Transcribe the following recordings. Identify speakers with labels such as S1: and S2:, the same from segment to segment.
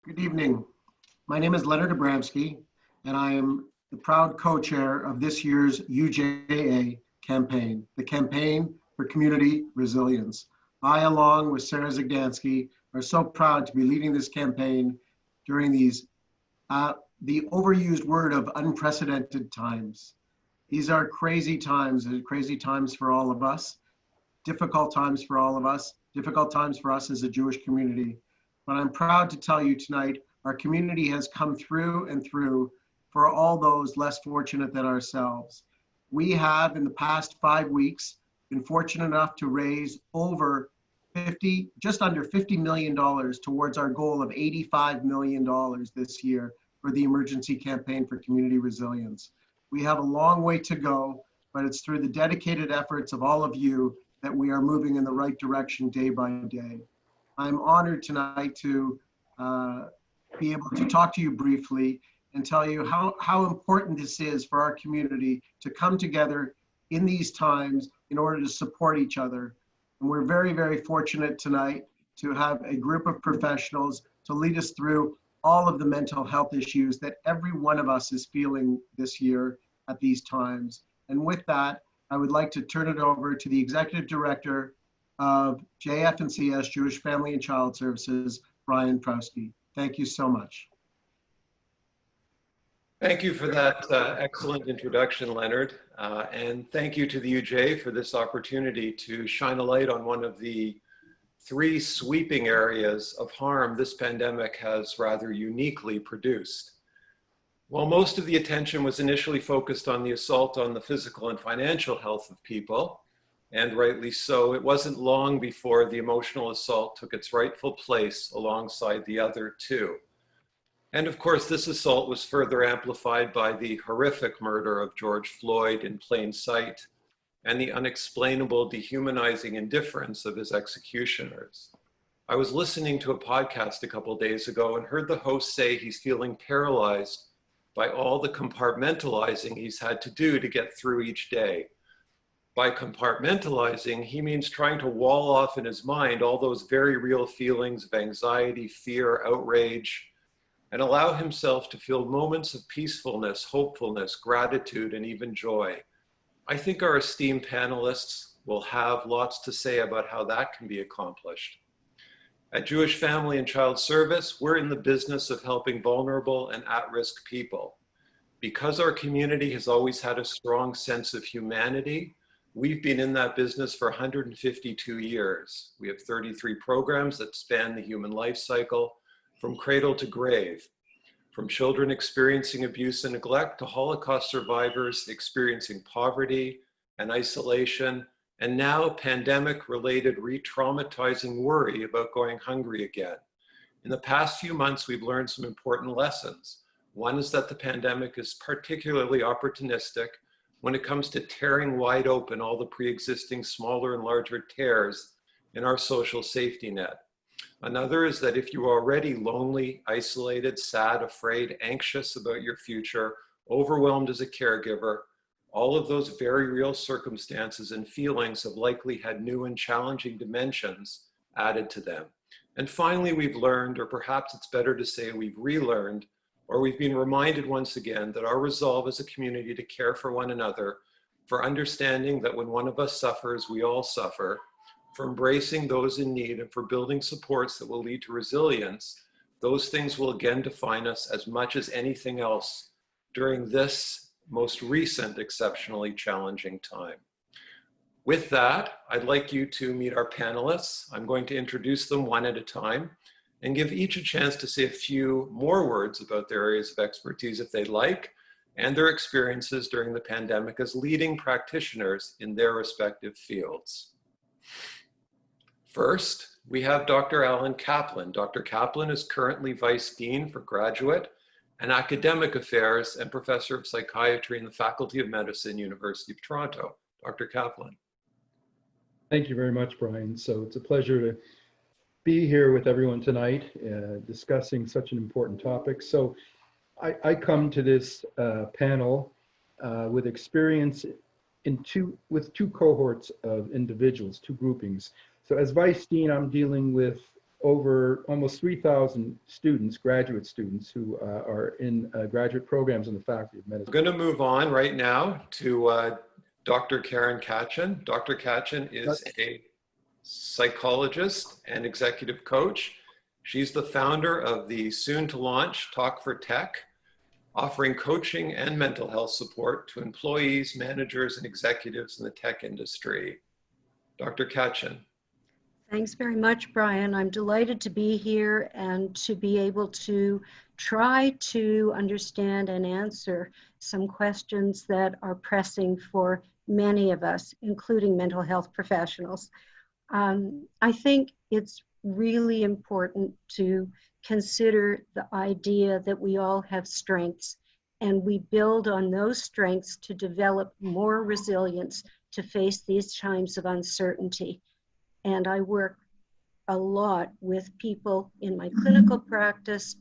S1: Good evening. My name is Leonard Abramsky, and I am the proud co-chair of this year's UJA campaign, the Campaign for Community Resilience. I, along with Sarah Zagdansky, are so proud to be leading this campaign during these, the overused word of unprecedented times. These are crazy times for all of us, difficult times for all of us, difficult times for us as a Jewish community. But I'm proud to tell you tonight, our community has come through and through for all those less fortunate than ourselves. We have, in the past 5 weeks, been fortunate enough to raise just under $50 million towards our goal of $85 million this year for the Emergency Campaign for Community Resilience. We have a long way to go, but it's through the dedicated efforts of all of you that we are moving in the right direction day by day. I'm honored tonight to be able to talk to you briefly and tell you how important this is for our community to come together in these times in order to support each other. And we're very, very fortunate tonight to have a group of professionals to lead us through all of the mental health issues that every one of us is feeling this year at these times. And with that, I would like to turn it over to the Executive Director of JF&CS, Jewish Family and Child Services, Brian Krause. Thank you so much.
S2: Thank you for that excellent introduction, Leonard. And thank you to the UJ for this opportunity to shine a light on one of the 3 sweeping areas of harm this pandemic has rather uniquely produced. While most of the attention was initially focused on the assault on the physical and financial health of people, and rightly so, it wasn't long before the emotional assault took its rightful place alongside the other 2. And of course, this assault was further amplified by the horrific murder of George Floyd in plain sight and the unexplainable, dehumanizing indifference of his executioners. I was listening to a podcast a couple days ago and heard the host say he's feeling paralyzed by all the compartmentalizing he's had to do to get through each day. By compartmentalizing, he means trying to wall off in his mind all those very real feelings of anxiety, fear, outrage, and allow himself to feel moments of peacefulness, hopefulness, gratitude, and even joy. I think our esteemed panelists will have lots to say about how that can be accomplished. At Jewish Family and Child Service, we're in the business of helping vulnerable and at-risk people. Because our community has always had a strong sense of humanity, we've been in that business for 152 years. We have 33 programs that span the human life cycle, from cradle to grave, from children experiencing abuse and neglect to Holocaust survivors experiencing poverty and isolation, and now pandemic-related re-traumatizing worry about going hungry again. In the past few months, we've learned some important lessons. One is that the pandemic is particularly opportunistic when it comes to tearing wide open all the pre-existing smaller and larger tears in our social safety net. Another is that if you're already lonely, isolated, sad, afraid, anxious about your future, overwhelmed as a caregiver, all of those very real circumstances and feelings have likely had new and challenging dimensions added to them. And finally, we've learned, or perhaps it's better to say we've relearned, or we've been reminded once again that our resolve as a community to care for one another, for understanding that when one of us suffers, we all suffer, for embracing those in need, and for building supports that will lead to resilience, those things will again define us as much as anything else during this most recent exceptionally challenging time. With that, I'd like you to meet our panelists. I'm going to introduce them one at a time and give each a chance to say a few more words about their areas of expertise if they'd like, and their experiences during the pandemic as leading practitioners in their respective fields. First, we have Dr. Alan Kaplan. Dr. Kaplan is currently Vice Dean for Graduate and Academic Affairs and Professor of Psychiatry in the Faculty of Medicine, University of Toronto. Dr. Kaplan.
S3: Thank you very much, Brian. So it's a pleasure to be here with everyone tonight, discussing such an important topic. So I come to this panel with experience with two cohorts of individuals, 2 groupings. So as Vice Dean, I'm dealing with over almost 3,000 students, graduate students, who are in graduate programs in the Faculty of Medicine.
S2: We're going to move on right now to Dr. Karen Kachin. Dr. Kachin is a psychologist and executive coach. She's the founder of the soon-to-launch Talk for Tech, offering coaching and mental health support to employees, managers, and executives in the tech industry. Dr. Kachin.
S4: Thanks very much, Brian. I'm delighted to be here and to be able to try to understand and answer some questions that are pressing for many of us, including mental health professionals. I think it's really important to consider the idea that we all have strengths, and we build on those strengths to develop more resilience to face these times of uncertainty. And I work a lot with people in my clinical practice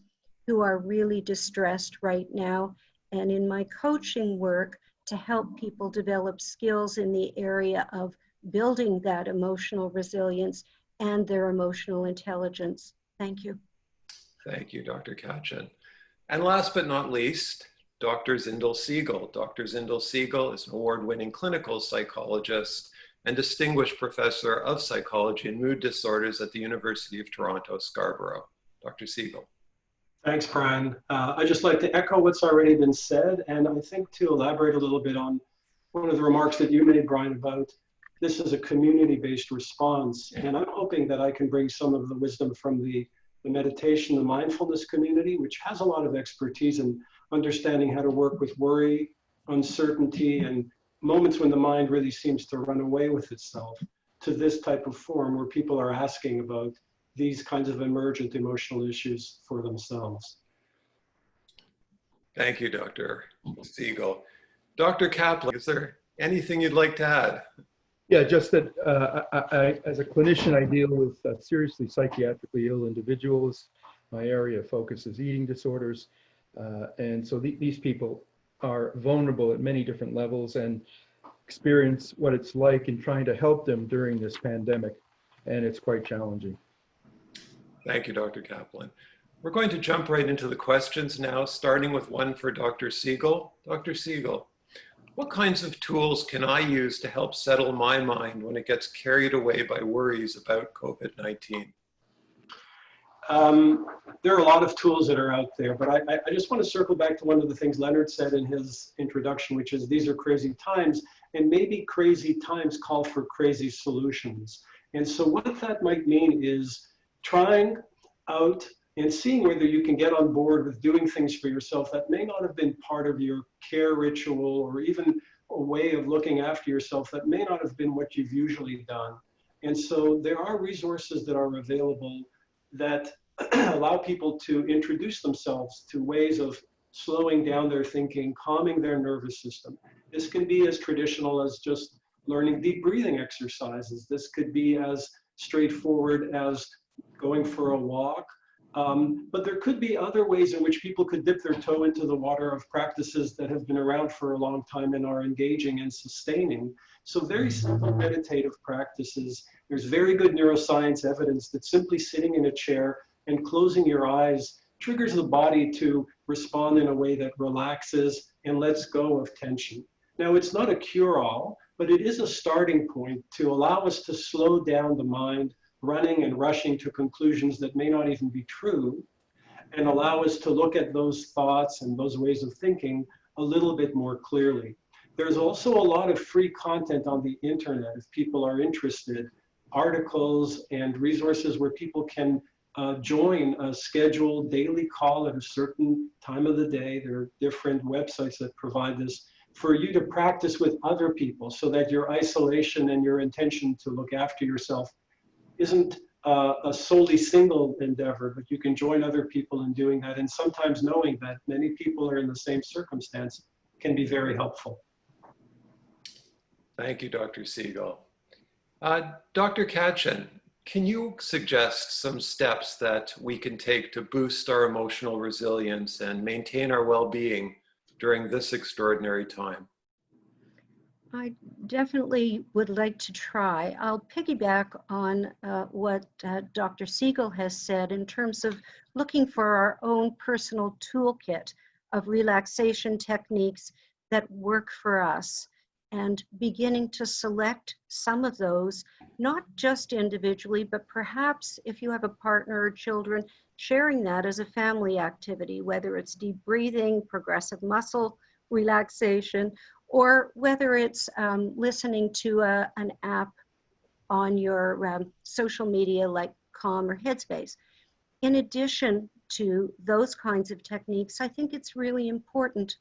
S4: who are really distressed right now, and in my coaching work to help people develop skills in the area of building that emotional resilience and their emotional intelligence. Thank you.
S2: Thank you, Dr. Kachin. And last but not least, Dr. Zindel Siegel. Dr. Zindel Siegel is an award-winning clinical psychologist and distinguished professor of psychology and mood disorders at the University of Toronto, Scarborough. Dr. Siegel.
S5: Thanks, Brian. I'd just like to echo what's already been said, and I think to elaborate a little bit on one of the remarks that you made, Brian, about this is a community-based response, and I'm hoping that I can bring some of the wisdom from the meditation, the mindfulness community, which has a lot of expertise in understanding how to work with worry, uncertainty, and moments when the mind really seems to run away with itself, to this type of forum where people are asking about these kinds of emergent emotional issues for themselves.
S2: Thank you, Dr. Siegel. Dr. Kaplan, is there anything you'd like to add?
S3: Yeah, just that I, as a clinician, I deal with seriously psychiatrically ill individuals. My area of focus is eating disorders. And so these people are vulnerable at many different levels and experience what it's like in trying to help them during this pandemic. And it's quite challenging.
S2: Thank you, Dr. Kaplan. We're going to jump right into the questions now, starting with one for Dr. Siegel. Dr. Siegel, what kinds of tools can I use to help settle my mind when it gets carried away by worries about COVID-19?
S5: There are a lot of tools that are out there, but I just want to circle back to one of the things Leonard said in his introduction, which is these are crazy times, and maybe crazy times call for crazy solutions. And so what that might mean is trying out and seeing whether you can get on board with doing things for yourself that may not have been part of your care ritual, or even a way of looking after yourself that may not have been what you've usually done. And so there are resources that are available that allow people to introduce themselves to ways of slowing down their thinking, calming their nervous system. This can be as traditional as just learning deep breathing exercises. This could be as straightforward as going for a walk. But there could be other ways in which people could dip their toe into the water of practices that have been around for a long time and are engaging and sustaining. So very simple meditative practices. There's very good neuroscience evidence that simply sitting in a chair and closing your eyes triggers the body to respond in a way that relaxes and lets go of tension. Now, it's not a cure-all, but it is a starting point to allow us to slow down the mind running and rushing to conclusions that may not even be true, and allow us to look at those thoughts and those ways of thinking a little bit more clearly. There's also a lot of free content on the internet if people are interested, articles and resources where people can join a scheduled daily call at a certain time of the day. There are different websites that provide this for you to practice with other people so that your isolation and your intention to look after yourself isn't a solely single endeavor, but you can join other people in doing that. And sometimes knowing that many people are in the same circumstance can be very helpful.
S2: Thank you, Dr. Siegel. Dr. Kachin, can you suggest some steps that we can take to boost our emotional resilience and maintain our well-being during this extraordinary time?
S4: I definitely would like to try. I'll piggyback on what Dr. Siegel has said in terms of looking for our own personal toolkit of relaxation techniques that work for us and beginning to select some of those, not just individually, but perhaps if you have a partner or children, sharing that as a family activity, whether it's deep breathing, progressive muscle relaxation, or whether it's listening to an app on your social media like Calm or Headspace. In addition to those kinds of techniques, I think it's really important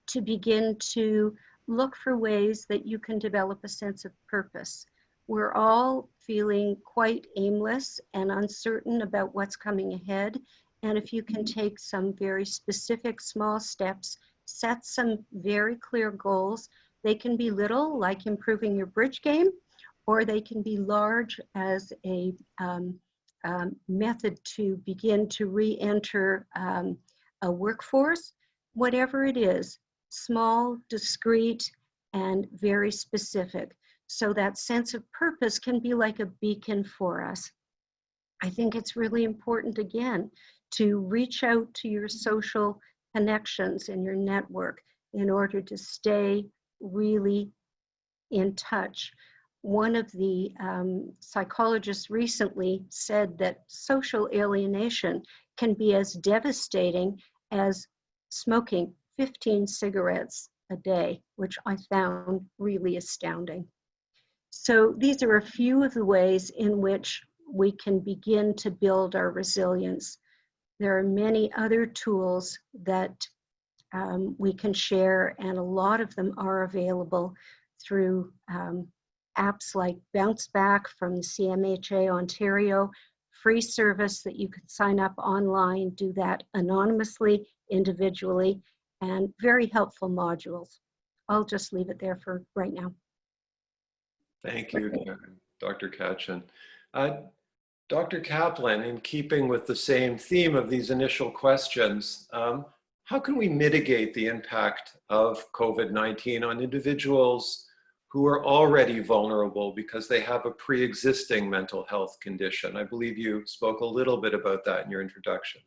S4: to begin to look for ways that you can develop a sense of purpose. We're all feeling quite aimless and uncertain about what's coming ahead. And if you can take some very specific small steps, set some very clear goals, they can be little, like improving your bridge game, or they can be large as a method to begin to re-enter a workforce. Whatever it is, small, discrete, and very specific. So that sense of purpose can be like a beacon for us. I think it's really important, again, to reach out to your social connections and your network in order to stay really in touch. One of the psychologists recently said that social alienation can be as devastating as smoking 15 cigarettes a day, which I found really astounding. So these are a few of the ways in which we can begin to build our resilience. There are many other tools that we can share, and a lot of them are available through apps like Bounce Back from the CMHA Ontario, free service that you can sign up online, do that anonymously, individually, and very helpful modules. I'll just leave it there for right now.
S2: Thank you, Dr. Katchen. Dr. Kaplan, in keeping with the same theme of these initial questions, how can we mitigate the impact of COVID-19 on individuals who are already vulnerable because they have a pre-existing mental health condition? I believe you spoke a little bit about that in your introduction.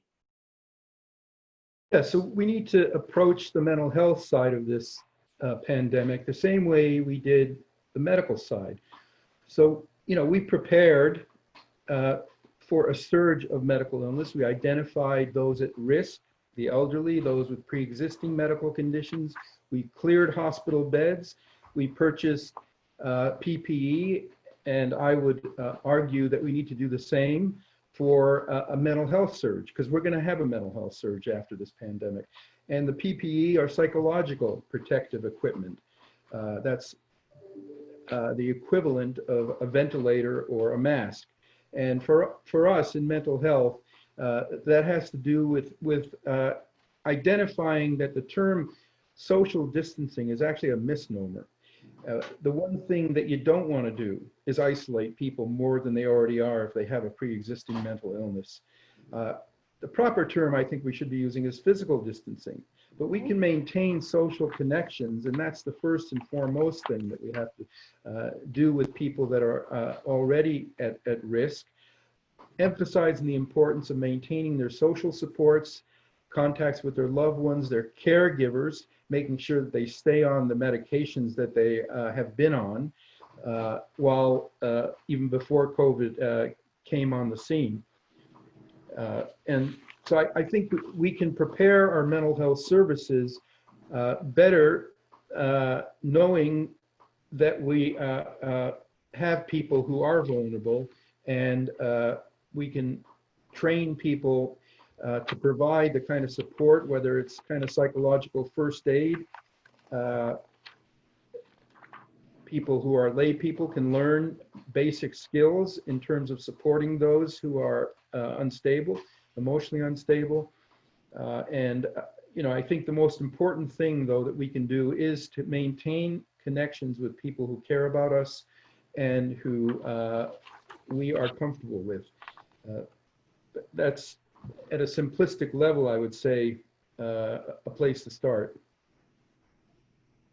S3: Yeah, so we need to approach the mental health side of this pandemic the same way we did the medical side. So, we prepared for a surge of medical illness. We identified those at risk, the elderly, those with pre-existing medical conditions. We cleared hospital beds. We purchased PPE, and I would argue that we need to do the same for a mental health surge, because we're going to have a mental health surge after this pandemic. And the PPE are psychological protective equipment. That's the equivalent of a ventilator or a mask. And for us in mental health, that has to do with identifying that the term social distancing is actually a misnomer. The one thing that you don't want to do is isolate people more than they already are if they have a pre-existing mental illness. The proper term I think we should be using is physical distancing, but we can maintain social connections, and that's the first and foremost thing that we have to do with people that are already at risk, emphasizing the importance of maintaining their social supports, contacts with their loved ones, their caregivers, making sure that they stay on the medications that they have been on while even before COVID came on the scene. And so I think we can prepare our mental health services better, knowing that we have people who are vulnerable, and we can train people to provide the kind of support, whether it's kind of psychological first aid. People who are lay people can learn basic skills in terms of supporting those who are unstable, emotionally unstable. And I think the most important thing, though, that we can do is to maintain connections with people who care about us and who we are comfortable with. That's, at a simplistic level, I would say, a place to start.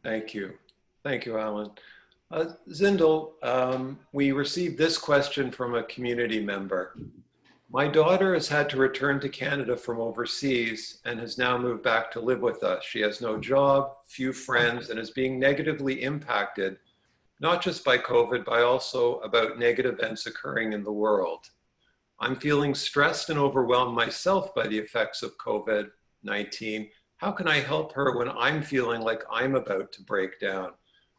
S2: Thank you. Thank you, Alan. Zindel, we received this question from a community member. My daughter has had to return to Canada from overseas and has now moved back to live with us. She has no job, few friends, and is being negatively impacted, not just by COVID, but also about negative events occurring in the world. I'm feeling stressed and overwhelmed myself by the effects of COVID-19. How can I help her when I'm feeling like I'm about to break down?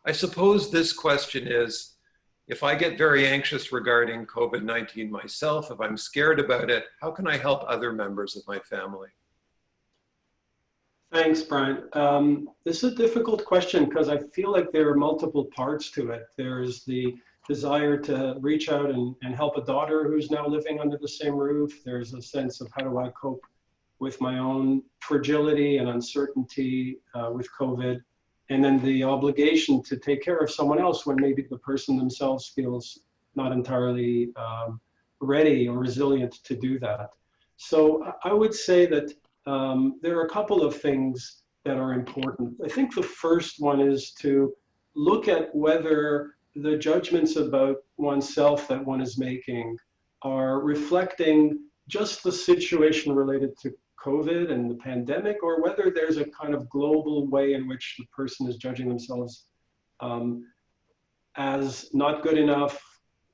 S2: I suppose this question is, if I get very anxious regarding COVID-19 myself, if I'm scared about it, how can I help other members of my family?
S5: Thanks, Brian. This is a difficult question because I feel like there are multiple parts to it. There's the desire to reach out and help a daughter who's now living under the same roof. There's a sense of how do I cope with my own fragility and uncertainty with COVID. And then the obligation to take care of someone else when maybe the person themselves feels not entirely ready or resilient to do that. So I would say that there are a couple of things that are important. I think the first one is to look at whether the judgments about oneself that one is making are reflecting just the situation related to COVID and the pandemic, or whether there's a kind of global way in which the person is judging themselves as not good enough,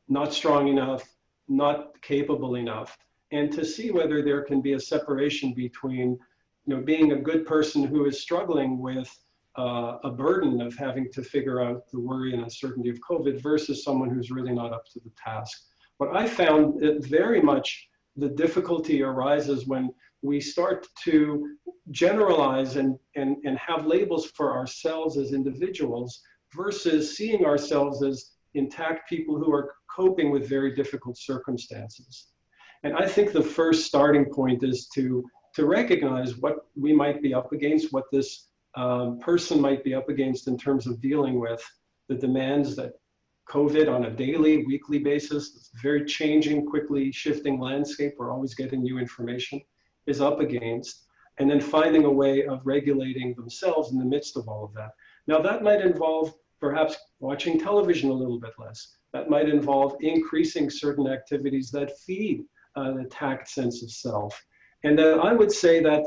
S5: not strong enough, not capable enough, and to see whether there can be a separation between, being a good person who is struggling with a burden of having to figure out the worry and uncertainty of COVID versus someone who's really not up to the task. What I found that very much the difficulty arises when we start to generalize and have labels for ourselves as individuals versus seeing ourselves as intact people who are coping with very difficult circumstances. And I think the first starting point is to recognize what we might be up against, what this person might be up against in terms of dealing with the demands that COVID on a daily, weekly basis, this very changing, quickly shifting landscape, we're always getting new information, is up against, and then finding a way of regulating themselves in the midst of all of that. Now that might involve perhaps watching television a little bit less. That might involve increasing certain activities that feed an attacked sense of self. And then I would say that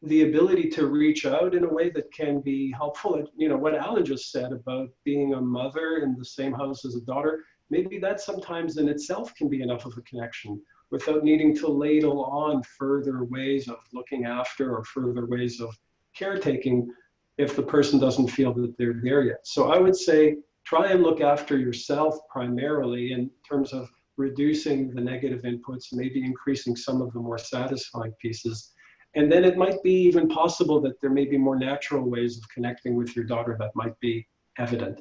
S5: the ability to reach out in a way that can be helpful, what Alan just said about being a mother in the same house as a daughter, maybe that sometimes in itself can be enough of a connection without needing to ladle on further ways of looking after or further ways of caretaking if the person doesn't feel that they're there yet. So I would say try and look after yourself primarily in terms of reducing the negative inputs, maybe increasing some of the more satisfying pieces. And then it might be even possible that there may be more natural ways of connecting with your daughter that might be evident.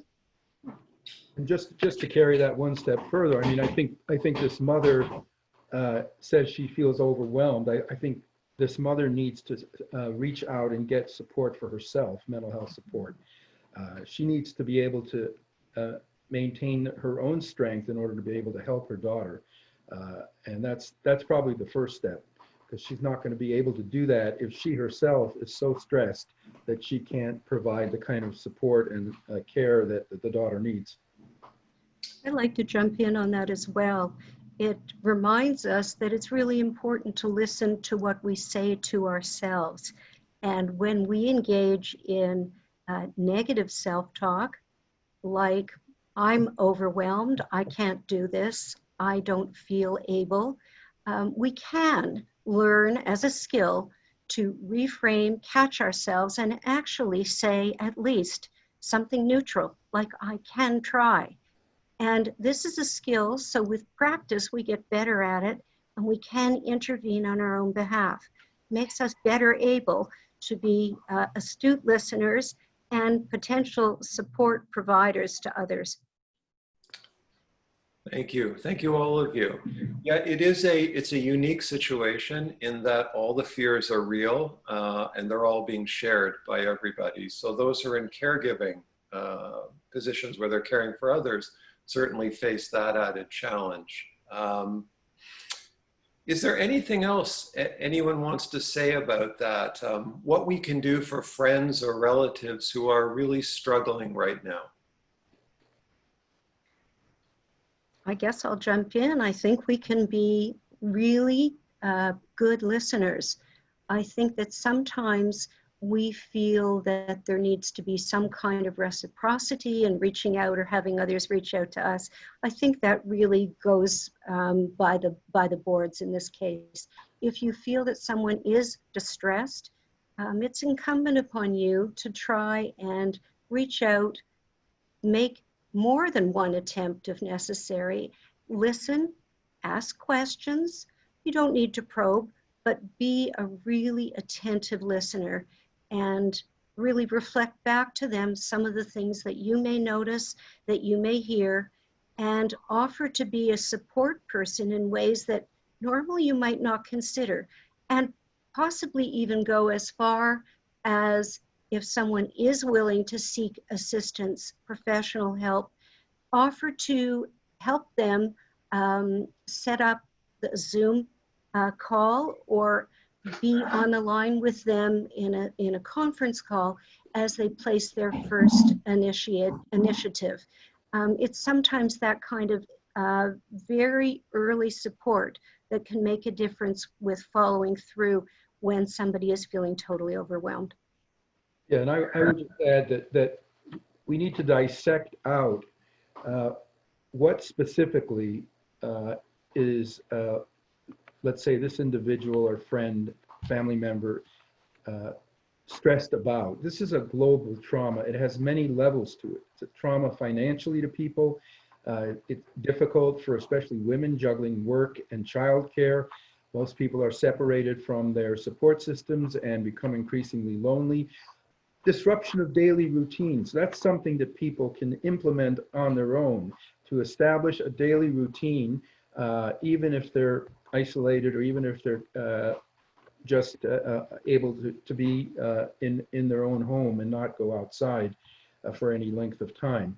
S3: And just to carry that one step further, I mean, I think this mother says she feels overwhelmed. I think this mother needs to reach out and get support for herself, mental health support. She needs to be able to maintain her own strength in order to be able to help her daughter. And that's probably the first step, because she's not going to be able to do that if she herself is so stressed that she can't provide the kind of support and care that the daughter needs.
S4: I'd like to jump in on that as well. It reminds us that it's really important to listen to what we say to ourselves. And when we engage in negative self-talk, like I'm overwhelmed, I can't do this, I don't feel able, we can learn as a skill to reframe, catch ourselves, and actually say at least something neutral, like I can try. And this is a skill, so with practice, we get better at it, and we can intervene on our own behalf. Makes us better able to be astute listeners and potential support providers to others.
S2: Thank you. Thank you, all of you. Yeah, it's a unique situation in that all the fears are real and they're all being shared by everybody. So those who are in caregiving positions where they're caring for others certainly face that added challenge. Is there anything else anyone wants to say about that? What we can do for friends or relatives who are really struggling right now?
S4: I guess I'll jump in. I think we can be really good listeners. I think that sometimes we feel that there needs to be some kind of reciprocity in reaching out or having others reach out to us. I think that really goes by the boards in this case. If you feel that someone is distressed, it's incumbent upon you to try and reach out, make more than one attempt if necessary, listen, ask questions. You don't need to probe, but be a really attentive listener and really reflect back to them some of the things that you may notice, that you may hear, and offer to be a support person in ways that normally you might not consider, and possibly even go as far as, if someone is willing to seek assistance, professional help, offer to help them set up the Zoom call or be on the line with them in a conference call as they place their first initiative. It's sometimes that kind of very early support that can make a difference with following through when somebody is feeling totally overwhelmed.
S3: Yeah, and I would just add that we need to dissect out what specifically is, let's say, this individual or friend, family member stressed about. This is a global trauma. It has many levels to it. It's a trauma financially to people. It's difficult for especially women juggling work and childcare. Most people are separated from their support systems and become increasingly lonely. Disruption of daily routines. That's something that people can implement on their own to establish a daily routine, even if they're isolated or even if they're just able to be in their own home and not go outside for any length of time.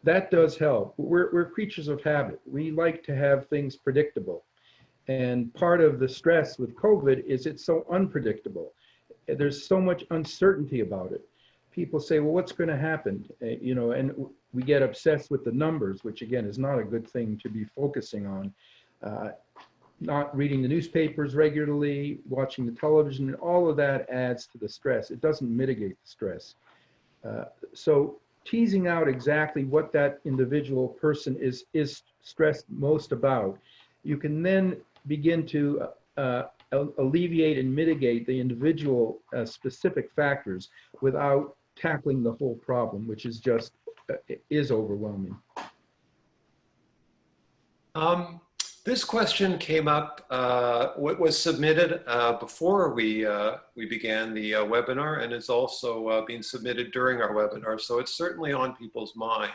S3: That does help. We're creatures of habit. We like to have things predictable. And part of the stress with COVID is it's so unpredictable. There's so much uncertainty about it. People say, well, what's going to happen? You know, and we get obsessed with the numbers, which again is not a good thing to be focusing on. Not reading the newspapers regularly, watching the television, all of that adds to the stress. It doesn't mitigate the stress. So teasing out exactly what that individual person is stressed most about, you can then begin to alleviate and mitigate the individual specific factors without tackling the whole problem, which is just is overwhelming.
S2: This question came up, was submitted before we began the webinar, and is also being submitted during our webinar, so it's certainly on people's mind.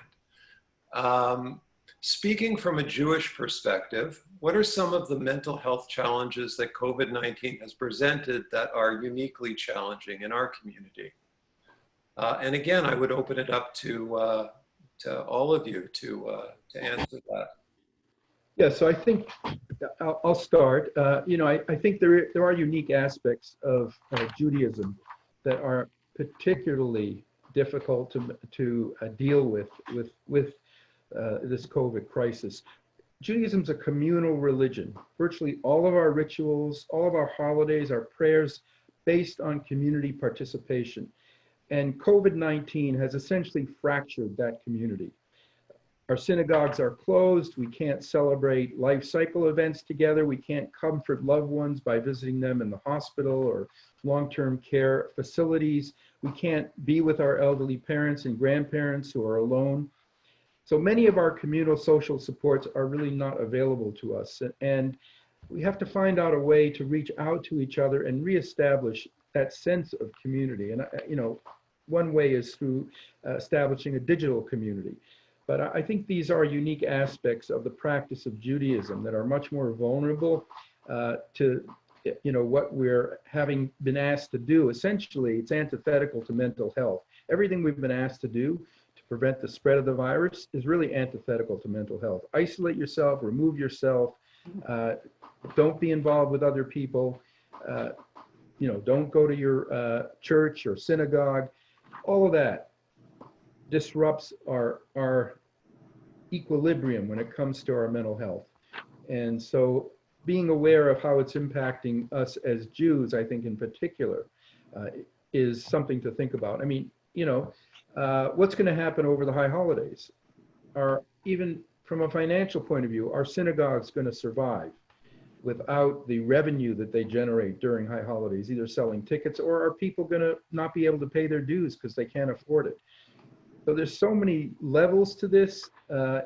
S2: Speaking from a Jewish perspective, what are some of the mental health challenges that COVID-19 has presented that are uniquely challenging in our community? And again, I would open it up to all of you to answer that.
S3: Yeah, so I think I'll start. You know, I think there are unique aspects of Judaism that are particularly difficult to deal with this COVID crisis. Judaism's a communal religion. Virtually all of our rituals, all of our holidays, our prayers, based on community participation. And COVID-19 has essentially fractured that community. Our synagogues are closed. We can't celebrate life cycle events together. We can't comfort loved ones by visiting them in the hospital or long-term care facilities. We can't be with our elderly parents and grandparents who are alone. So many of our communal social supports are really not available to us. And we have to find out a way to reach out to each other and reestablish that sense of community. And, you know, one way is through establishing a digital community. But I think these are unique aspects of the practice of Judaism that are much more vulnerable to, you know, what we're having been asked to do. Essentially, it's antithetical to mental health. Everything we've been asked to do to prevent the spread of the virus is really antithetical to mental health. Isolate yourself, remove yourself, don't be involved with other people. You know, don't go to your church or synagogue. All of that disrupts our equilibrium when it comes to our mental health. And so being aware of how it's impacting us as Jews, I think in particular, is something to think about. I mean, you know, what's going to happen over the high holidays? Even from a financial point of view, are synagogues going to survive without the revenue that they generate during high holidays, either selling tickets, or are people going to not be able to pay their dues because they can't afford it? So there's so many levels to this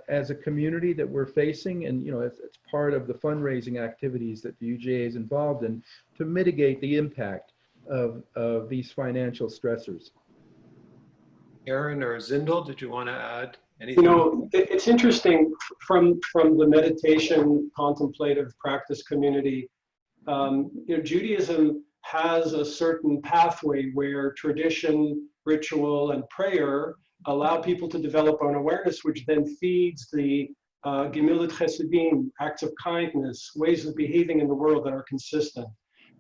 S3: as a community that we're facing, and you know, it's part of the fundraising activities that the UJA is involved in to mitigate the impact of these financial stressors.
S2: Aaron or Zindel, did you want to add anything?
S5: You know, it's interesting from the meditation contemplative practice community. You know, Judaism has a certain pathway where tradition, ritual, and prayer allow people to develop an awareness, which then feeds the gemilut chesedim, acts of kindness, ways of behaving in the world that are consistent.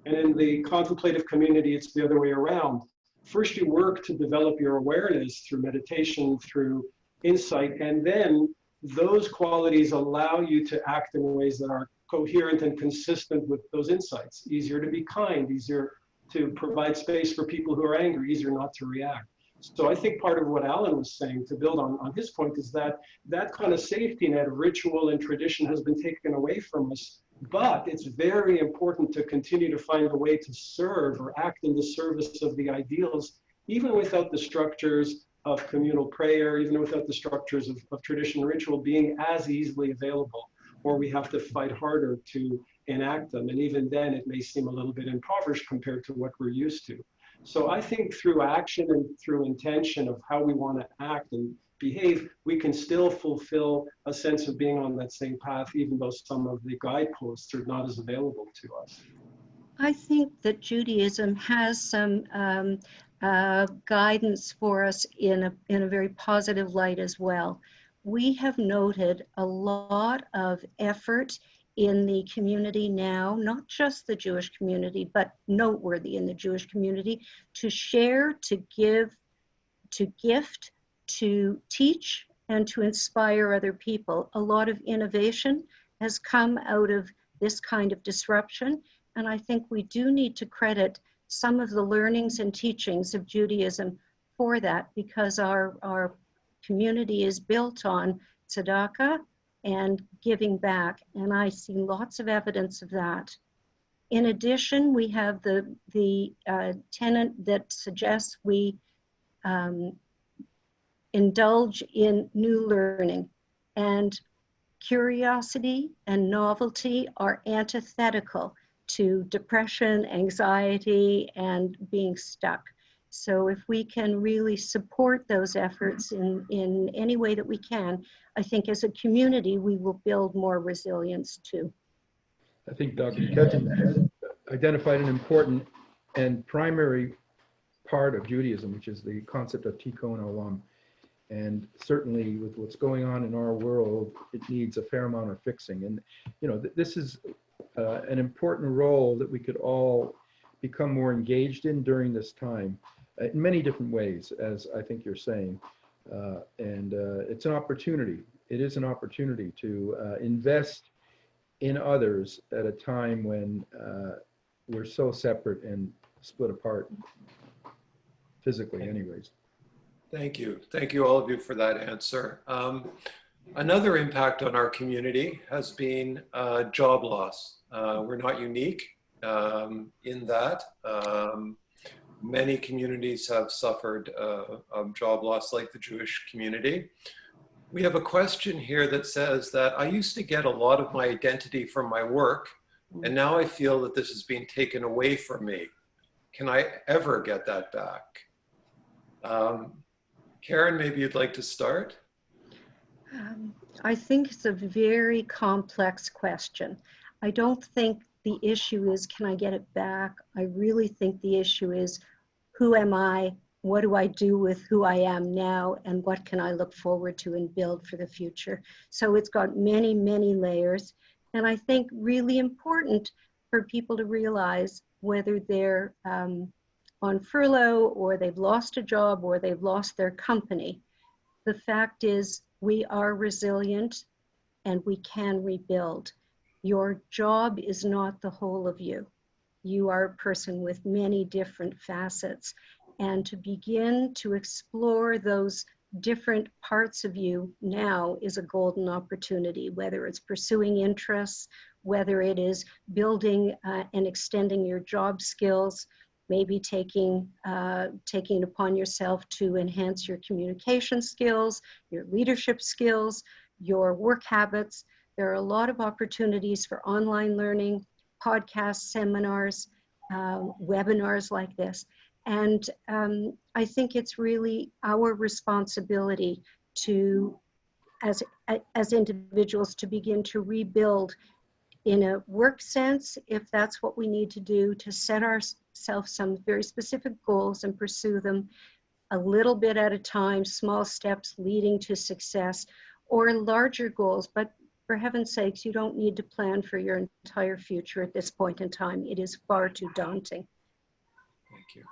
S5: And in the contemplative community, it's the other way around. First, you work to develop your awareness through meditation, through insight, and then those qualities allow you to act in ways that are coherent and consistent with those insights. Easier to be kind, easier to provide space for people who are angry, easier not to react. So I think part of what Alan was saying, to build on his point, is that that kind of safety net of ritual and tradition has been taken away from us. But it's very important to continue to find a way to serve or act in the service of the ideals, even without the structures of communal prayer, even without the structures of tradition and ritual being as easily available, or we have to fight harder to enact them. And even then, it may seem a little bit impoverished compared to what we're used to. So I think through action and through intention of how we want to act and behave, we can still fulfill a sense of being on that same path, even though some of the guideposts are not as available to us.
S4: I think that Judaism has some guidance for us in a very positive light as well. We have noted a lot of effort in the community now, not just the Jewish community, but noteworthy in the Jewish community, to share, to give, to gift, to teach, and to inspire other people. A lot of innovation has come out of this kind of disruption, and I think we do need to credit some of the learnings and teachings of Judaism for that, because our community is built on tzedakah and giving back, and I see lots of evidence of that. In addition, we have the tenet that suggests we indulge in new learning, and curiosity and novelty are antithetical to depression, anxiety, and being stuck. So if we can really support those efforts in any way that we can, I think as a community, we will build more resilience too.
S3: I think Dr. Ketchum identified an important and primary part of Judaism, which is the concept of tikkun olam. And certainly with what's going on in our world, it needs a fair amount of fixing. And, you know, this is an important role that we could all become more engaged in during this time in many different ways, as I think you're saying. It's an opportunity. It is an opportunity to invest in others at a time when we're so separate and split apart physically anyways.
S2: Thank you. Thank you all of you for that answer. Another impact on our community has been job loss. We're not unique in that. Many communities have suffered job loss, like the Jewish community. We have a question here that says that I used to get a lot of my identity from my work, and now I feel that this is being taken away from me. Can I ever get that back? Karen, maybe you'd like to start?
S4: I think it's a very complex question. I don't think the issue is, can I get it back? I really think the issue is, who am I? What do I do with who I am now? And what can I look forward to and build for the future? So it's got many, many layers. And I think really important for people to realize, whether they're on furlough or they've lost a job or they've lost their company, the fact is we are resilient and we can rebuild. Your job is not the whole of you. You are a person with many different facets. And to begin to explore those different parts of you now is a golden opportunity, whether it's pursuing interests, whether it is building and extending your job skills, maybe taking it upon yourself to enhance your communication skills, your leadership skills, your work habits. There are a lot of opportunities for online learning, podcasts, seminars, webinars like this. And I think it's really our responsibility to, as individuals, to begin to rebuild in a work sense, if that's what we need to do, to set ourselves some very specific goals and pursue them a little bit at a time, small steps leading to success, or larger goals. But for heaven's sakes, you don't need to plan for your entire future at this point in time. It is far too daunting.
S2: Thank you.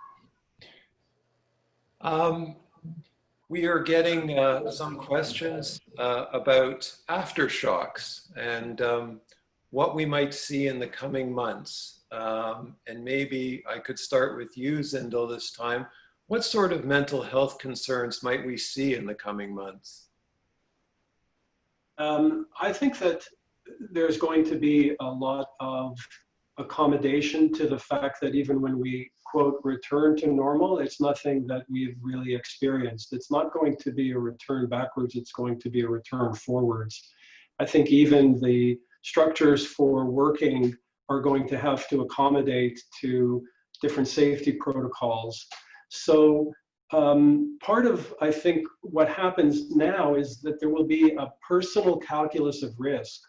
S2: We are getting some questions about aftershocks and what we might see in the coming months. And maybe I could start with you, Zindel, this time. What sort of mental health concerns might we see in the coming months?
S5: I think that there's going to be a lot of accommodation to the fact that even when we, quote, return to normal, it's nothing that we've really experienced. It's not going to be a return backwards, it's going to be a return forwards. I think even the structures for working are going to have to accommodate to different safety protocols. So part of, I think, what happens now is that there will be a personal calculus of risk.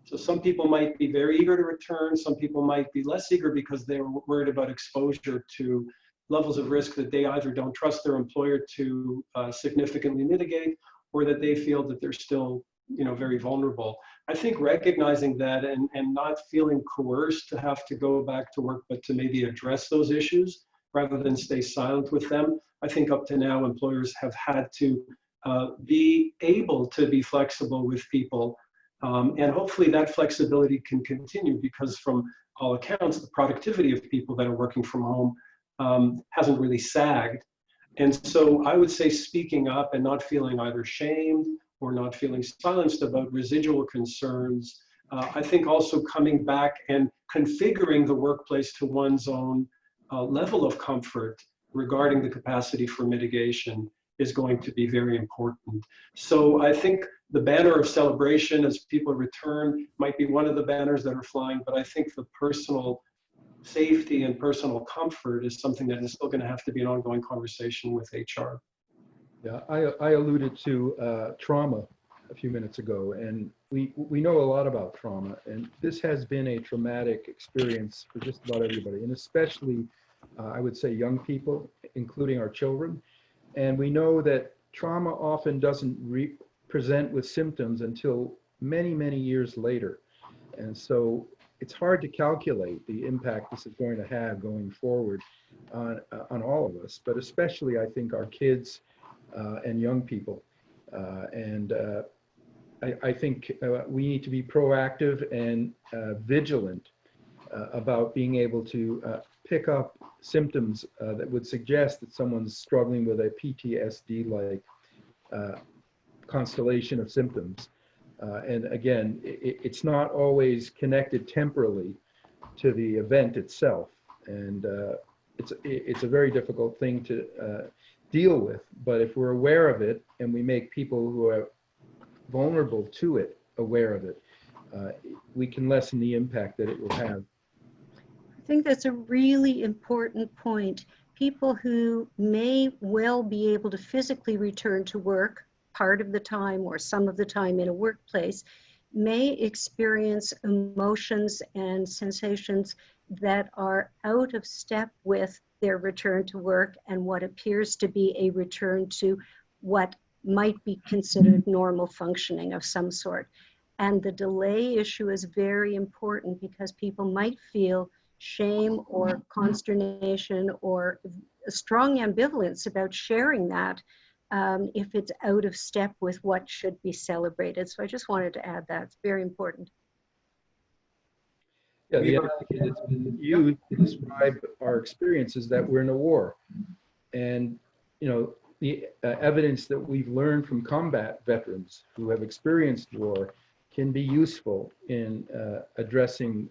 S5: So some people might be very eager to return, some people might be less eager because they're worried about exposure to levels of risk that they either don't trust their employer to significantly mitigate, or that they feel that they're still, very vulnerable. I think recognizing that and not feeling coerced to have to go back to work, but to maybe address those issues rather than stay silent with them. I think up to now, employers have had to be able to be flexible with people. And hopefully that flexibility can continue, because from all accounts, the productivity of people that are working from home hasn't really sagged. And so I would say speaking up and not feeling either shamed or not feeling silenced about residual concerns. I think also coming back and configuring the workplace to one's own level of comfort regarding the capacity for mitigation is going to be very important. So I think the banner of celebration as people return might be one of the banners that are flying, but I think the personal safety and personal comfort is something that is still going to have to be an ongoing conversation with HR.
S3: Yeah, I alluded to trauma a few minutes ago, and we know a lot about trauma, and this has been a traumatic experience for just about everybody, and especially I would say young people, including our children. And we know that trauma often doesn't present with symptoms until many, many years later. And so it's hard to calculate the impact this is going to have going forward on all of us, but especially I think our kids and young people. I think we need to be proactive and vigilant about being able to pick up symptoms that would suggest that someone's struggling with a PTSD-like constellation of symptoms. And again, it's not always connected temporally to the event itself. And it's a very difficult thing to deal with. But if we're aware of it and we make people who are vulnerable to it aware of it, we can lessen the impact that it will have.
S4: I think that's a really important point. People who may well be able to physically return to work part of the time or some of the time in a workplace may experience emotions and sensations that are out of step with their return to work and what appears to be a return to what might be considered normal functioning of some sort. And the delay issue is very important because people might feel shame or consternation or a strong ambivalence about sharing that if it's out of step with what should be celebrated. So I just wanted to add that. It's very important.
S3: Yeah, the idea that's been used to describe our experience is that we're in a war. And, you know, the evidence that we've learned from combat veterans who have experienced war can be useful in addressing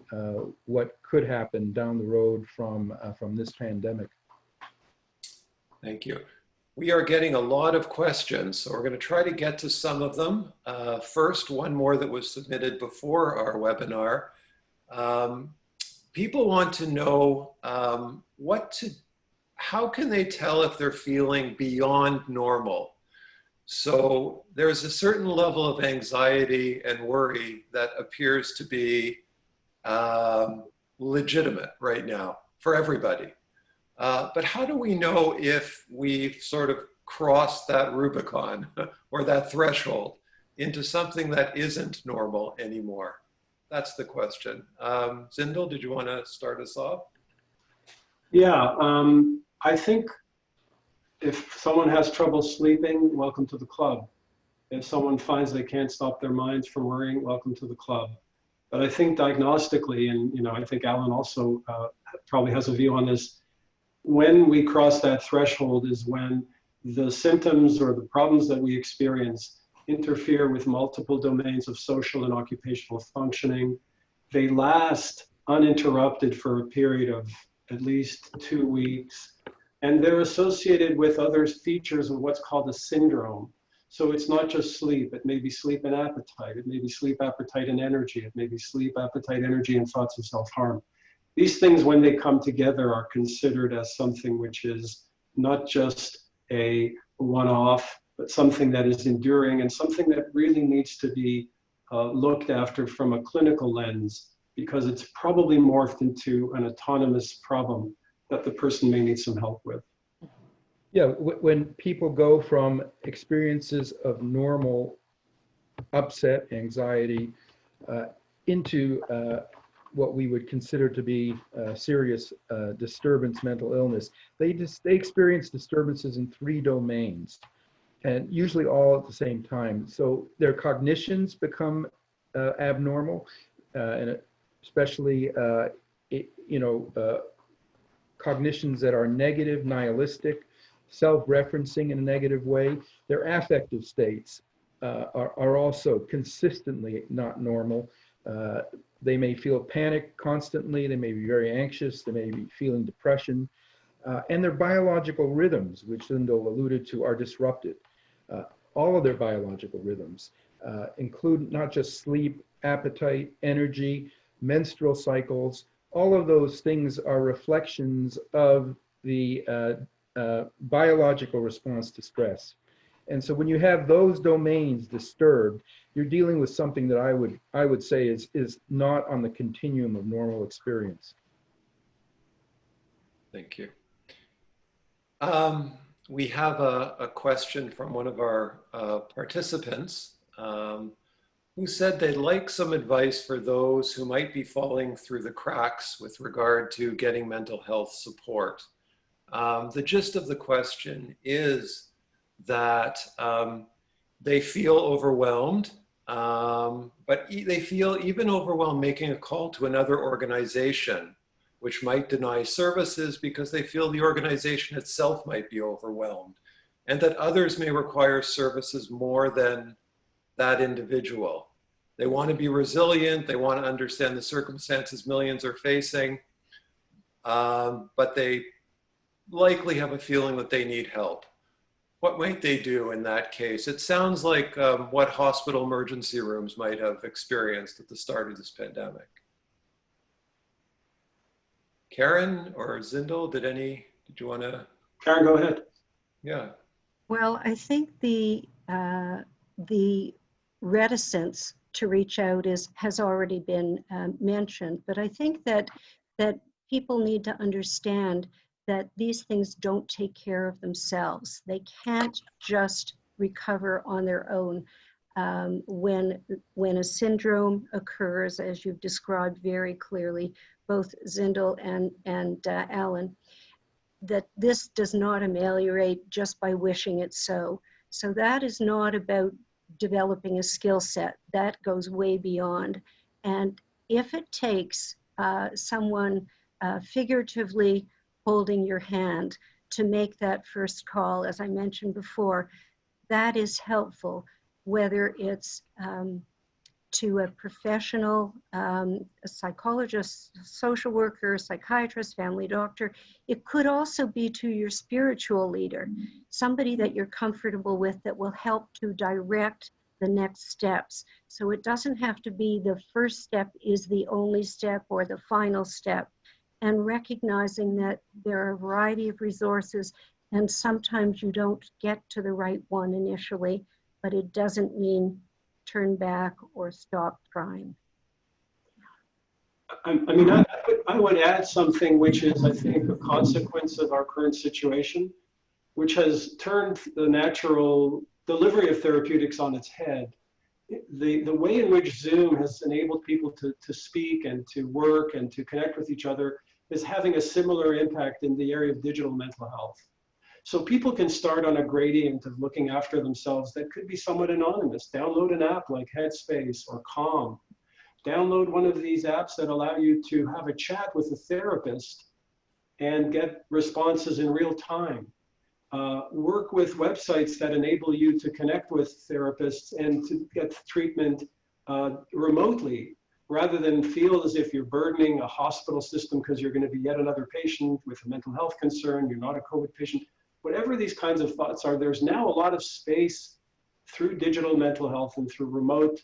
S3: what could happen down the road from this pandemic.
S2: Thank you. We are getting a lot of questions, so we're going to try to get to some of them. First, one more that was submitted before our webinar. People want to know how can they tell if they're feeling beyond normal? So there's a certain level of anxiety and worry that appears to be legitimate right now for everybody. But how do we know if we've sort of crossed that Rubicon or that threshold into something that isn't normal anymore? That's the question. Zindel, did you want to start us off?
S5: Yeah, I think if someone has trouble sleeping, welcome to the club. If someone finds they can't stop their minds from worrying, welcome to the club. But I think diagnostically, and you know, I think Alan also probably has a view on this, when we cross that threshold is when the symptoms or the problems that we experience interfere with multiple domains of social and occupational functioning. They last uninterrupted for a period of at least 2 weeks, and they're associated with other features of what's called a syndrome. So it's not just sleep, it may be sleep and appetite, it may be sleep, appetite, and energy, it may be sleep, appetite, energy, and thoughts of self-harm. These things, when they come together, are considered as something which is not just a one-off, but something that is enduring and something that really needs to be looked after from a clinical lens, because it's probably morphed into an autonomous problem that the person may need some help with.
S3: Yeah, when people go from experiences of normal upset, anxiety, into what we would consider to be serious disturbance, mental illness, they experience disturbances in 3 domains, and usually all at the same time. So their cognitions become abnormal, and especially cognitions that are negative, nihilistic, self-referencing in a negative way. Their affective states are also consistently not normal. They may feel panic constantly, they may be very anxious, they may be feeling depression, and their biological rhythms, which Zindel alluded to, are disrupted. All of their biological rhythms include not just sleep, appetite, energy, menstrual cycles. All of those things are reflections of the biological response to stress. And so when you have those domains disturbed, you're dealing with something that I would say is not on the continuum of normal experience.
S2: Thank you. We have a question from one of our participants who said they'd like some advice for those who might be falling through the cracks with regard to getting mental health support. The gist of the question is that they feel overwhelmed, but they feel even overwhelmed making a call to another organization, which might deny services because they feel the organization itself might be overwhelmed, and that others may require services more than that individual. They want to be resilient, they want to understand the circumstances millions are facing, but they likely have a feeling that they need help. What might they do in that case? It sounds like what hospital emergency rooms might have experienced at the start of this pandemic. Karen or Zindel, did you want to?
S5: Karen, go ahead.
S2: Yeah.
S4: Well, I think the reticence to reach out has already been mentioned, but I think that people need to understand that these things don't take care of themselves. They can't just recover on their own. when a syndrome occurs, as you've described very clearly, both Zindel and Alan, that this does not ameliorate just by wishing it so. So that is not about developing a skill set. That goes way beyond. And if it takes someone figuratively holding your hand to make that first call, as I mentioned before, that is helpful, whether it's to a professional, a psychologist, social worker, psychiatrist, family doctor. It could also be to your spiritual leader, somebody that you're comfortable with that will help to direct the next steps. So it doesn't have to be the first step is the only step or the final step. And recognizing that there are a variety of resources, and sometimes you don't get to the right one initially, but it doesn't mean turn back or stop trying.
S5: I would add something which is, I think, a consequence of our current situation, which has turned the natural delivery of therapeutics on its head. The way in which Zoom has enabled people to speak and to work and to connect with each other is having a similar impact in the area of digital mental health. So people can start on a gradient of looking after themselves that could be somewhat anonymous. Download an app like Headspace or Calm. Download one of these apps that allow you to have a chat with a therapist and get responses in real time. Work with websites that enable you to connect with therapists and to get treatment remotely, rather than feel as if you're burdening a hospital system because you're going to be yet another patient with a mental health concern, you're not a COVID patient. Whatever these kinds of thoughts are, there's now a lot of space through digital mental health and through remote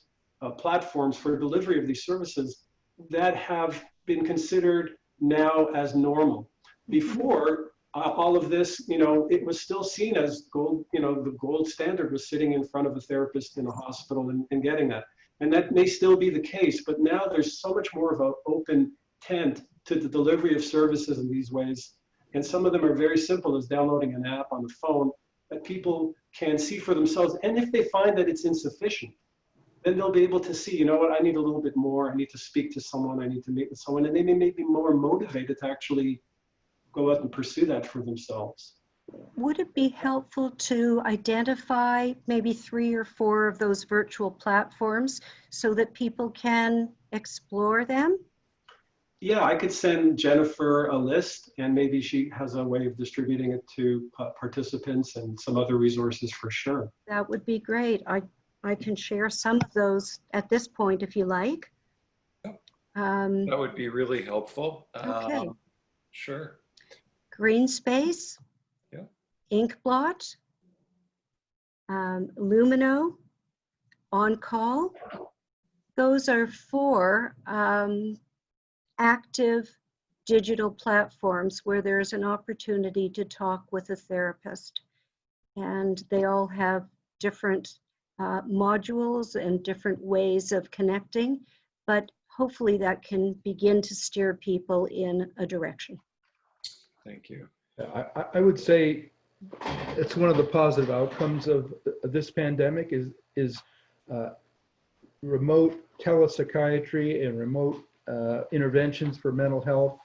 S5: platforms for delivery of these services that have been considered now as normal. Before all of this, it was still seen as gold, the gold standard was sitting in front of a therapist in a hospital and getting that. And that may still be the case, but now there's so much more of an open tent to the delivery of services in these ways. And some of them are very simple, as downloading an app on the phone that people can see for themselves. And if they find that it's insufficient, then they'll be able to see, you know what, I need a little bit more. I need to speak to someone. I need to meet with someone. And they may be more motivated to actually go out and pursue that for themselves.
S4: Would it be helpful to identify maybe 3 or 4 of those virtual platforms so that people can explore them?
S5: Yeah, I could send Jennifer a list, and maybe she has a way of distributing it to participants and some other resources for sure.
S4: That would be great. I can share some of those at this point if you like.
S2: That would be really helpful.
S4: Okay.
S2: Sure.
S4: Green Space,
S2: Yeah.
S4: Inkblot, Lumino, On Call. Those are 4 active digital platforms where there's an opportunity to talk with a therapist. And they all have different modules and different ways of connecting, but hopefully that can begin to steer people in a direction.
S2: Thank you.
S3: I would say it's one of the positive outcomes of this pandemic is remote telepsychiatry and remote interventions for mental health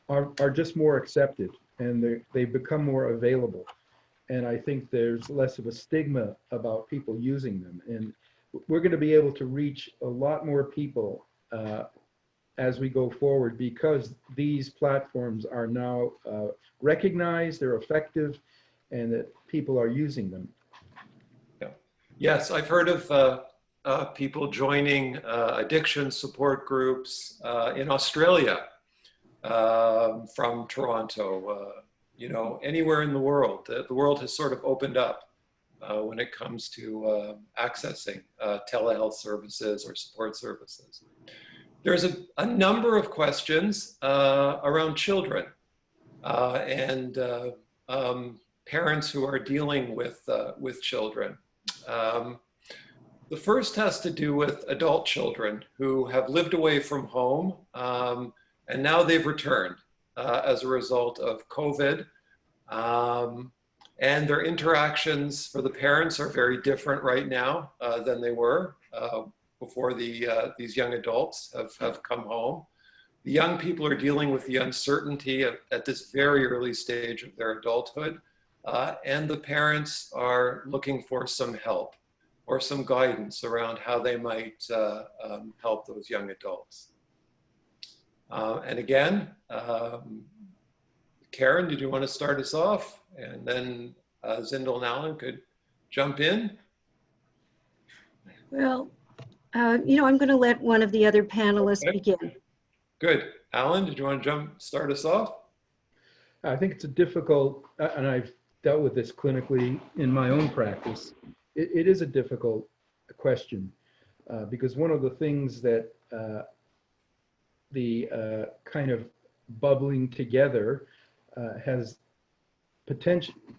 S3: are just more accepted, and they've become more available. And I think there's less of a stigma about people using them. And we're going to be able to reach a lot more people as we go forward, because these platforms are now recognized, they're effective, and that people are using them.
S2: Yeah. Yes, I've heard of people joining addiction support groups in Australia, from Toronto, anywhere in the world. The world has sort of opened up when it comes to accessing telehealth services or support services. There's a number of questions around children and parents who are dealing with children. The first has to do with adult children who have lived away from home, and now they've returned as a result of COVID. And their interactions for the parents are very different right now than they were before these young adults have come home. The young people are dealing with the uncertainty at this very early stage of their adulthood, and the parents are looking for some help or some guidance around how they might help those young adults. And again, Karen, did you want to start us off? And then Zindel and Alan could jump in.
S4: Well, you know, I'm going to let one of the other panelists begin.
S2: Good. Alan, did you want to start us off?
S3: I think it's a difficult, and I've dealt with this clinically in my own practice. It is a difficult question because one of the things that the kind of bubbling together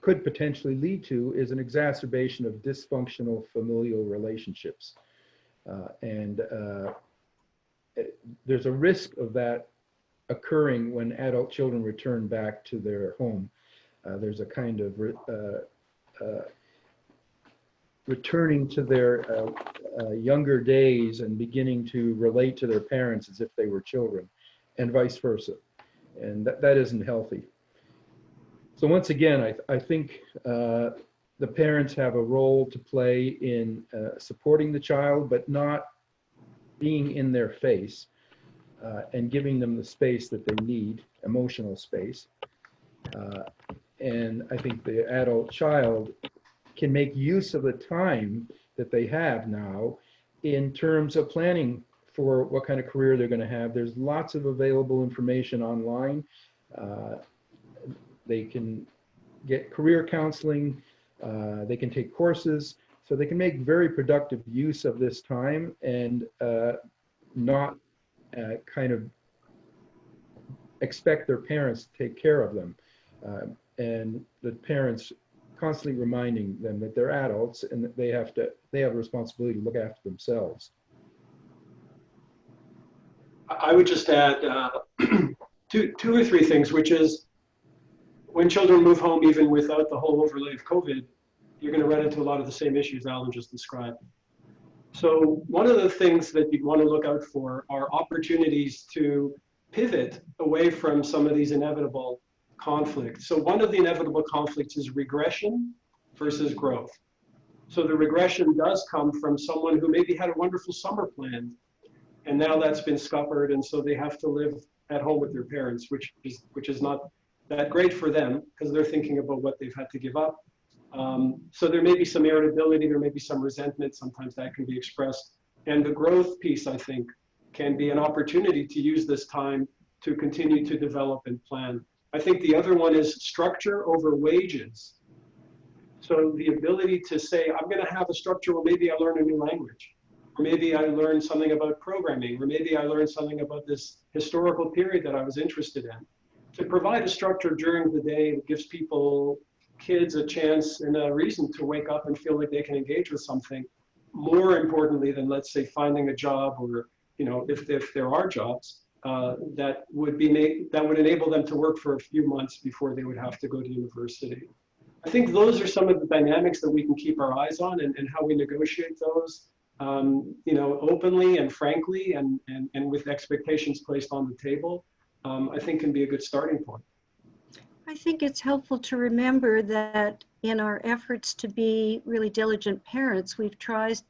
S3: could potentially lead to is an exacerbation of dysfunctional familial relationships. There's a risk of that occurring when adult children return back to their home. There's a kind of returning to their younger days and beginning to relate to their parents as if they were children, and vice versa. And that isn't healthy. So once again, I think the parents have a role to play in supporting the child, but not being in their face and giving them the space that they need, emotional space. And I think the adult child can make use of the time that they have now in terms of planning for what kind of career they're going to have. There's lots of available information online. They can get career counseling, they can take courses, so they can make very productive use of this time and not kind of expect their parents to take care of them. And the parents constantly reminding them that they're adults and that they have a responsibility to look after themselves.
S5: I would just add two or three things, which is when children move home, even without the whole overlay of COVID, you're going to run into a lot of the same issues Alan just described. So one of the things that you'd want to look out for are opportunities to pivot away from some of these inevitable conflicts. So one of the inevitable conflicts is regression versus growth. So the regression does come from someone who maybe had a wonderful summer planned, and now that's been scuppered, and so they have to live at home with their parents, which is not that great for them because they're thinking about what they've had to give up. So there may be some irritability, there may be some resentment, sometimes that can be expressed. And the growth piece, I think, can be an opportunity to use this time to continue to develop and plan. I think the other one is structure over wages. So the ability to say, I'm going to have a structure where maybe I learn a new language, or maybe I learn something about programming, or maybe I learn something about this historical period that I was interested in. To provide a structure during the day that gives kids a chance and a reason to wake up and feel like they can engage with something, more importantly than, let's say, finding a job, or, you know, if there are jobs, that would enable them to work for a few months before they would have to go to university. I think those are some of the dynamics that we can keep our eyes on, and how we negotiate those, you know, openly and frankly, and with expectations placed on the table, I think can be a good starting point.
S4: I think it's helpful to remember that in our efforts to be really diligent parents, we've tried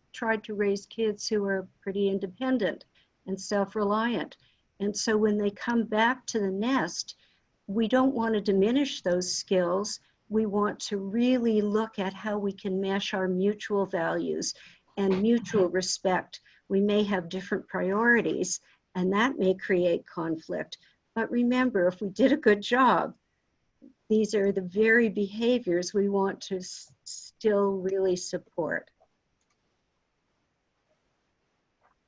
S4: to raise kids who are pretty independent and self-reliant. And so when they come back to the nest, we don't want to diminish those skills. We want to really look at how we can mesh our mutual values and mutual respect. We may have different priorities, and that may create conflict. But remember, if we did a good job, these are the very behaviors we want to still really support.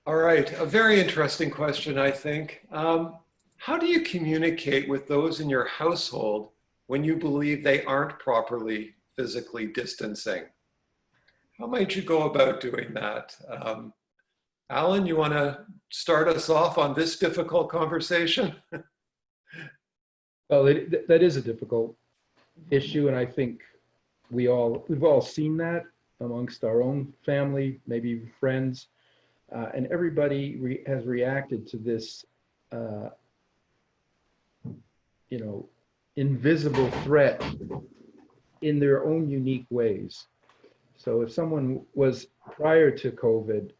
S2: All right, a very interesting question, I think. How do you communicate with those in your household when you believe they aren't properly physically distancing? How might you go about doing that? Alan, you want to start us off on this difficult conversation?
S3: Well, that is a difficult issue, and I think we've all seen that amongst our own family, maybe friends, and everybody has reacted to this, invisible threat in their own unique ways. So if someone was prior to COVID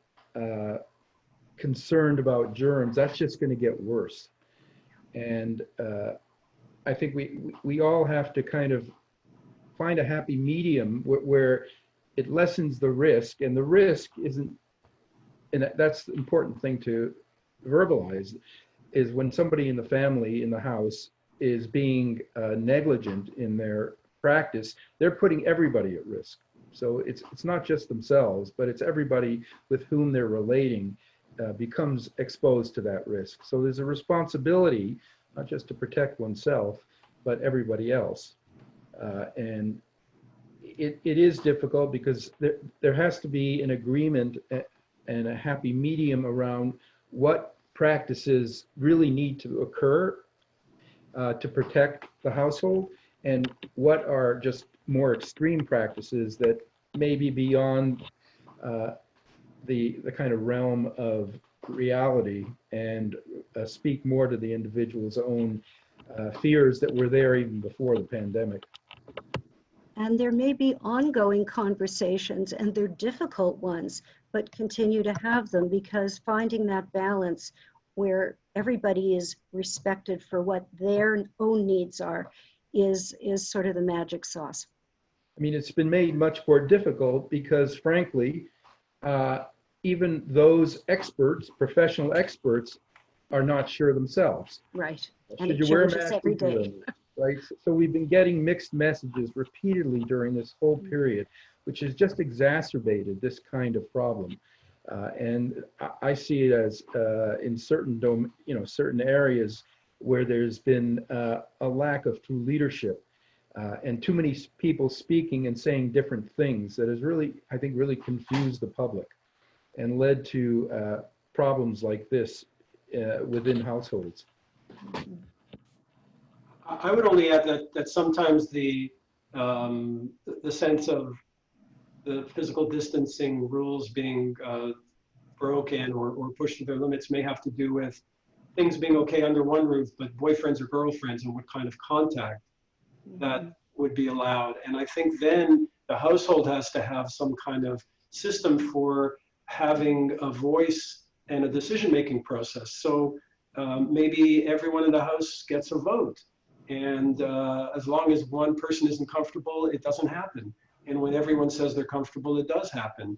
S3: concerned about germs, that's just going to get worse. And I think we all have to kind of find a happy medium where it lessens the risk, and the risk isn't, and that's the important thing to verbalize, is when somebody in the family, in the house, is being negligent in their practice, they're putting everybody at risk. So it's not just themselves, but it's everybody with whom they're relating becomes exposed to that risk. So there's a responsibility, not just to protect oneself, but everybody else. And it is difficult because there has to be an agreement and a happy medium around what practices really need to occur to protect the household, and what are just more extreme practices that may be beyond the kind of realm of reality, and speak more to the individual's own fears that were there even before the pandemic.
S4: And there may be ongoing conversations, and they're difficult ones, but continue to have them, because finding that balance where everybody is respected for what their own needs are is sort of the magic sauce.
S3: I mean, it's been made much more difficult because, frankly, even those experts, professional experts, are not sure themselves.
S4: Right.
S3: Should
S4: And
S3: you
S4: it
S3: wear a
S4: changes
S3: mask
S4: every day.
S3: Right? So we've been getting mixed messages repeatedly during this whole period, which has just exacerbated this kind of problem. And I see it as in certain certain areas where there's been a lack of true leadership and too many people speaking and saying different things that has really, I think, really confused the public and led to problems like this within households.
S5: I would only add that sometimes the sense of the physical distancing rules being broken or pushed to their limits may have to do with things being okay under one roof, but boyfriends or girlfriends, and what kind of contact that would be allowed. And I think then the household has to have some kind of system for having a voice and a decision-making process. So maybe everyone in the house gets a vote. And as long as one person isn't comfortable, it doesn't happen. And when everyone says they're comfortable, it does happen.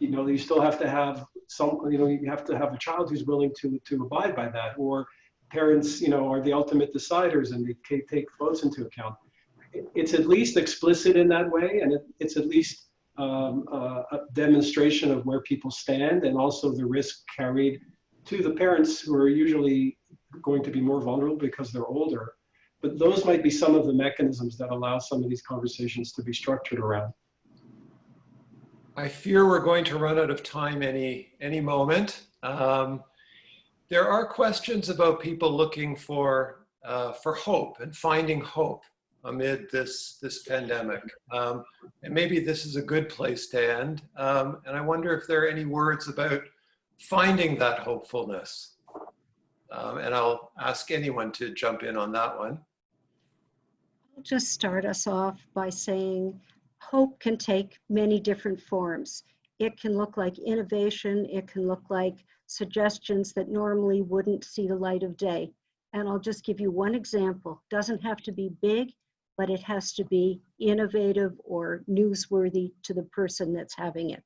S5: You still have to have you have to have a child who's willing to abide by that, or parents, are the ultimate deciders and they take votes into account. It's at least explicit in that way, and it's at least a demonstration of where people stand, and also the risk carried to the parents, who are usually going to be more vulnerable because they're older. But those might be some of the mechanisms that allow some of these conversations to be structured around.
S2: I fear we're going to run out of time any moment. There are questions about people looking for hope and finding hope amid this pandemic. And maybe this is a good place to end. And I wonder if there are any words about finding that hopefulness. And I'll ask anyone to jump in on that one.
S4: I'll just start us off by saying hope can take many different forms. It can look like innovation. It can look like suggestions that normally wouldn't see the light of day. And I'll just give you one example. It doesn't have to be big, but it has to be innovative or newsworthy to the person that's having it.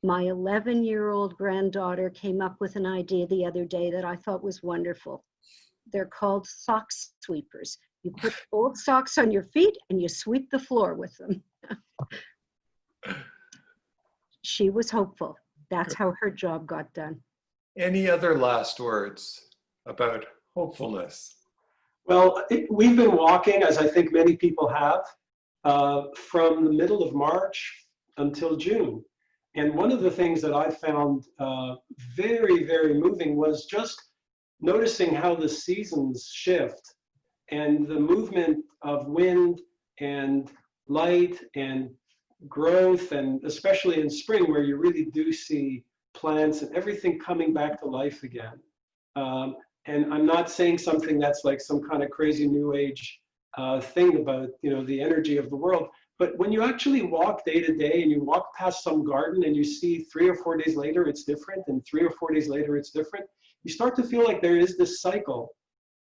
S4: My 11-year-old granddaughter came up with an idea the other day that I thought was wonderful. They're called sock sweepers. You put old socks on your feet and you sweep the floor with them. She was hopeful. That's how her job got done.
S2: Any other last words about hopefulness?
S5: Well, we've been walking, as I think many people have, from the middle of March until June. And one of the things that I found very, very moving was just noticing how the seasons shift, and the movement of wind and light and growth, and especially in spring where you really do see plants and everything coming back to life again. And I'm not saying something that's like some kind of crazy new age thing about, you know, the energy of the world. But when you actually walk day to day and you walk past some garden and you see 3 or 4 days later it's different, and 3 or 4 days later it's different, you start to feel like there is this cycle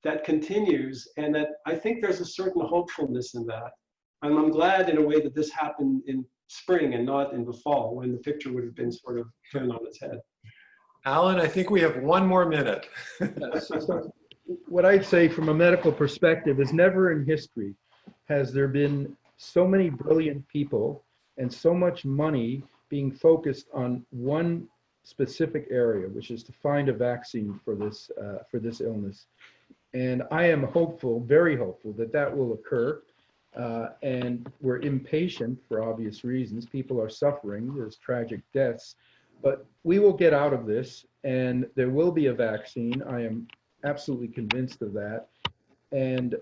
S5: that continues, and that I think there's a certain hopefulness in that. And I'm glad in a way that this happened in spring and not in the fall, when the picture would have been sort of turned on its head.
S2: Alan, I think we have 1 more minute.
S3: So what I'd say from a medical perspective is never in history has there been so many brilliant people and so much money being focused on one specific area, which is to find a vaccine for this illness. And I am hopeful, very hopeful, that that will occur. And we're impatient for obvious reasons. People are suffering. There's tragic deaths. But we will get out of this, and there will be a vaccine. I am absolutely convinced of that. And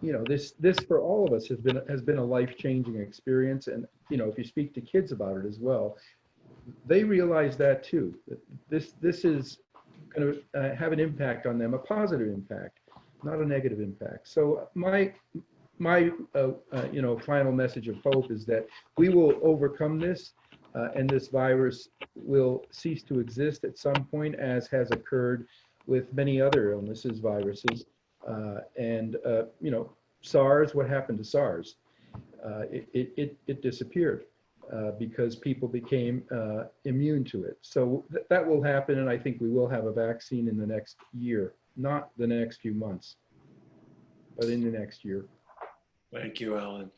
S3: you know, this for all of us has been a life-changing experience. And you know, if you speak to kids about it as well, they realize that too. That this is going to have an impact on them, a positive impact, not a negative impact. So my you know, final message of hope is that we will overcome this, and this virus will cease to exist at some point, as has occurred with many other illnesses, viruses, and you know, SARS. What happened to SARS? It disappeared because people became immune to it. So that will happen, and I think we will have a vaccine in the next year, not the next few months, but in the next year.
S2: Thank you, Alan.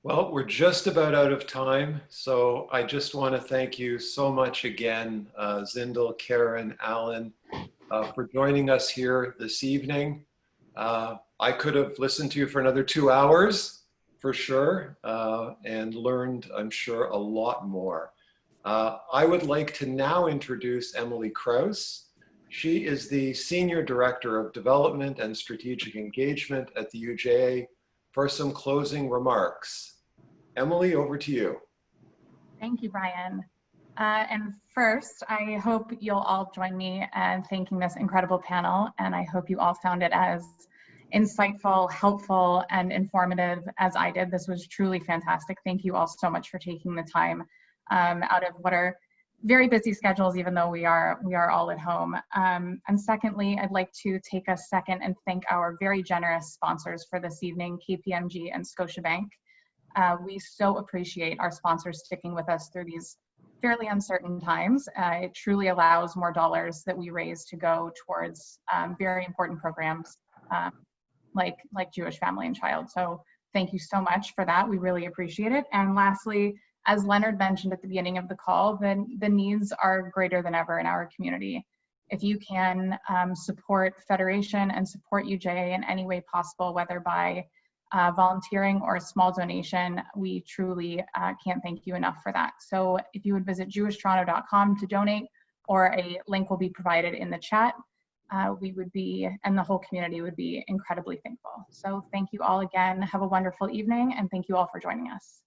S2: Well, we're just about out of time, so I just want to thank you so much again, Zindel, Karen, Alan, for joining us here this evening. I could have listened to you for another 2 hours, for sure, and learned, I'm sure, a lot more. I would like to now introduce Emily Krause. She is the Senior Director of Development and Strategic Engagement at the UJA, for some closing remarks. Emily, over to you.
S6: Thank you, Brian. And first, I hope you'll all join me in thanking this incredible panel, and I hope you all found it as insightful, helpful, and informative as I did. This was truly fantastic. Thank you all so much for taking the time out of what are very busy schedules, even though we are all at home. And secondly, I'd like to take a second and thank our very generous sponsors for this evening, KPMG and Scotiabank. We so appreciate our sponsors sticking with us through these fairly uncertain times. It truly allows more dollars that we raise to go towards very important programs like Jewish Family and Child. So thank you so much for that. We really appreciate it. And lastly, as Leonard mentioned at the beginning of the call, the needs are greater than ever in our community. If you can support Federation and support UJA in any way possible, whether by volunteering or a small donation, we truly can't thank you enough for that. So if you would visit jewishtoronto.com to donate, or a link will be provided in the chat, we would be, and the whole community would be incredibly thankful. So thank you all again. Have a wonderful evening, and thank you all for joining us.